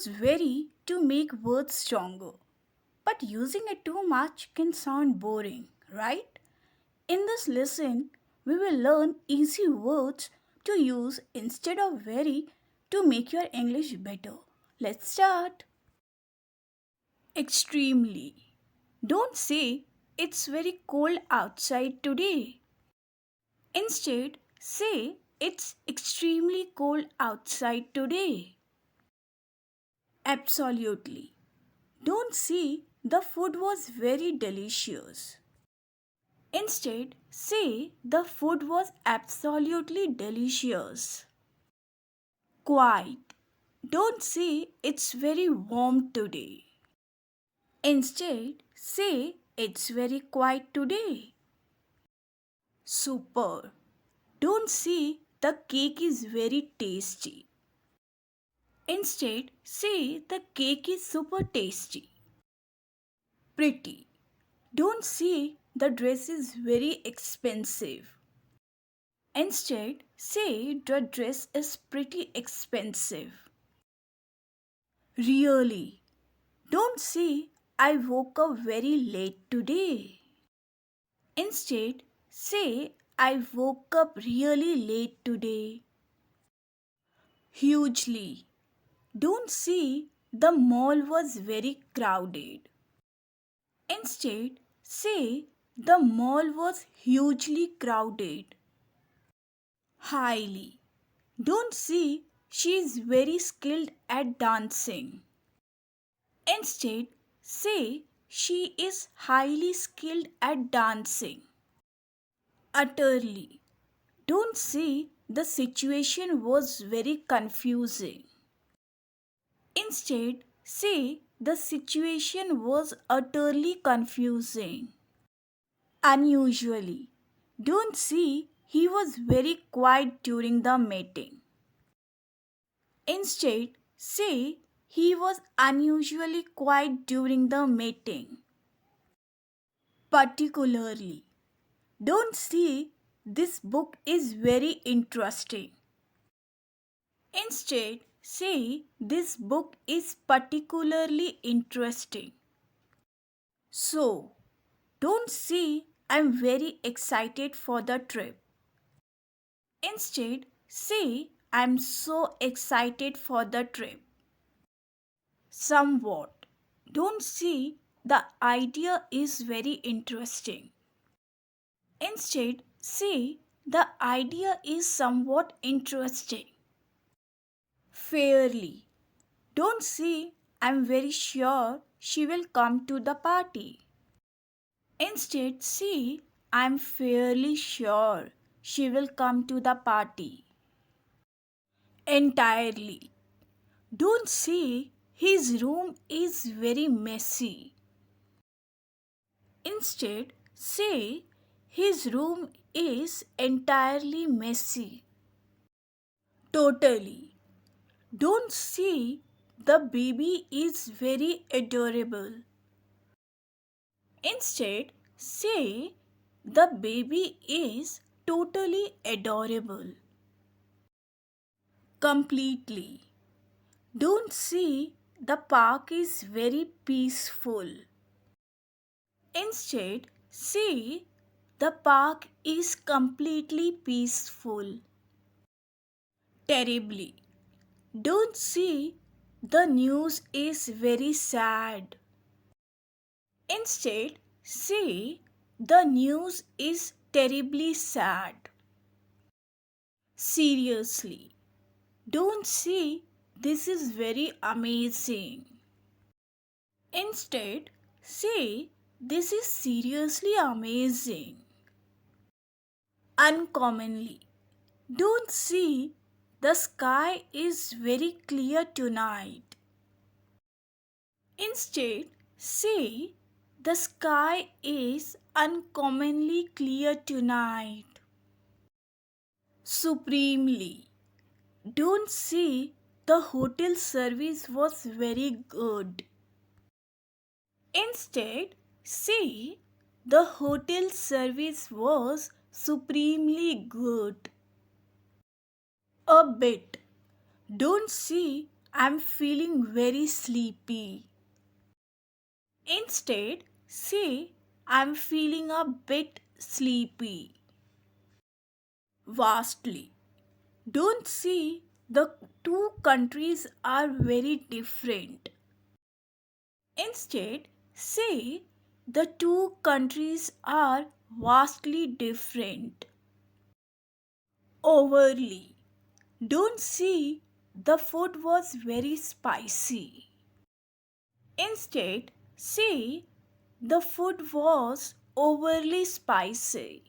use very to make words stronger, but using it too much can sound boring, right? In this lesson, we will learn easy words to use instead of very to make your English better. Let's start. Extremely. Don't say it's very cold outside today. Instead, say it's extremely cold outside today. Absolutely. Don't say the food was very delicious. Instead, say the food was absolutely delicious. Quite. Don't say it's very warm today. Instead, say it's very quiet today. Super. Don't say the cake is very tasty. Instead, say the cake is super tasty. Pretty. Don't say the dress is very expensive. Instead, say the dress is pretty expensive. Really. Don't say I woke up very late today. Instead, say I woke up really late today. Hugely. Don't say the mall was very crowded. Instead, say the mall was hugely crowded. Highly. Don't say she is very skilled at dancing. Instead, say she is highly skilled at dancing. Utterly. Don't say the situation was very confusing. Instead, say the situation was utterly confusing. Unusually. Don't say he was very quiet during the meeting. Instead, say he was unusually quiet during the meeting. Particularly. Don't say this book is very interesting. Instead, say this book is particularly interesting. So, don't say I'm very excited for the trip. Instead, say I'm so excited for the trip. Somewhat. Don't say the idea is very interesting. Instead, say the idea is somewhat interesting. Fairly. Don't say I'm very sure she will come to the party. Instead, say I'm fairly sure she will come to the party. Entirely. Don't say his room is very messy. Instead, say his room is entirely messy. Totally. Don't say the baby is very adorable. Instead, say the baby is totally adorable. Completely. Don't say the park is very peaceful. Instead, say the park is completely peaceful. Terribly. Don't say the news is very sad. Instead, say the news is terribly sad. Seriously. Don't say this is very amazing. Instead, say this is seriously amazing. Uncommonly. Don't say the sky is very clear tonight. Instead, say the sky is uncommonly clear tonight. Supremely. Don't say the hotel service was very good. Instead, say the hotel service was supremely good. A bit. Don't say I'm feeling very sleepy. Instead, say, I'm feeling a bit sleepy. Vastly. Don't say the two countries are very different. Instead, say the two countries are vastly different. Overly. Don't say the food was very spicy. Instead, say the food was overly spicy.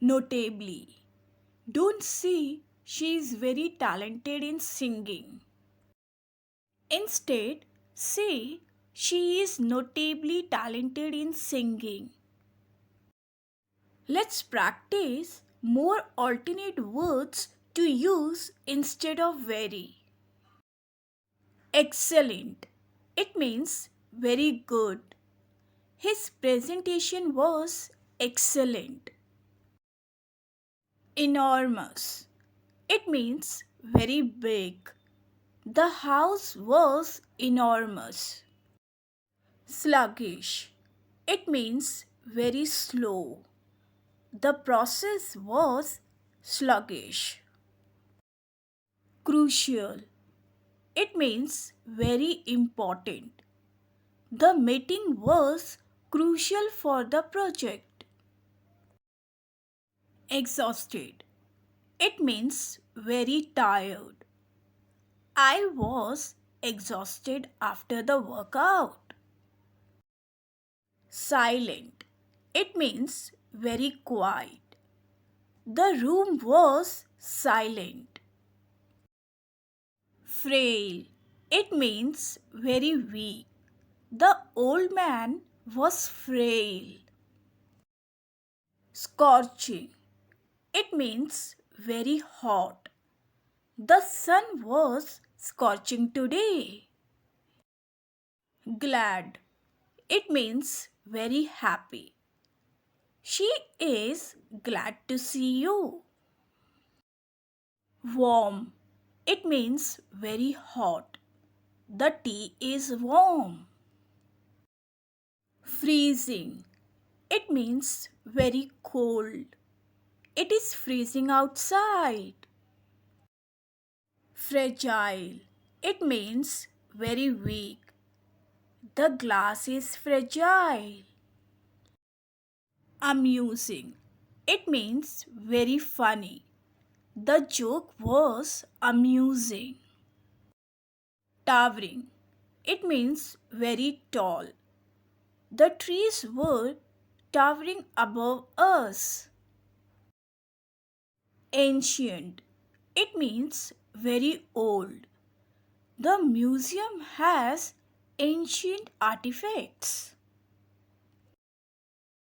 Notably. Don't say she is very talented in singing. Instead, say she is notably talented in singing. Let's practice more alternate words to use instead of very. Excellent. It means very good. His presentation was excellent. Enormous. It means very big. The house was enormous. Sluggish. It means very slow. The process was sluggish. Crucial. It means very important. The meeting was crucial for the project. Exhausted. It means very tired. I was exhausted after the workout. Silent. It means very quiet. The room was silent. Frail. It means very weak. The old man was frail. Scorching. It means very hot. The sun was scorching today. Glad. It means very happy. She is glad to see you. Warm. It means very hot. The tea is warm. Freezing. It means very cold. It is freezing outside. Fragile. It means very weak. The glass is fragile. Amusing. It means very funny. The joke was amusing. Towering. It means very tall. The trees were towering above us. Ancient. It means very old. The museum has ancient artifacts.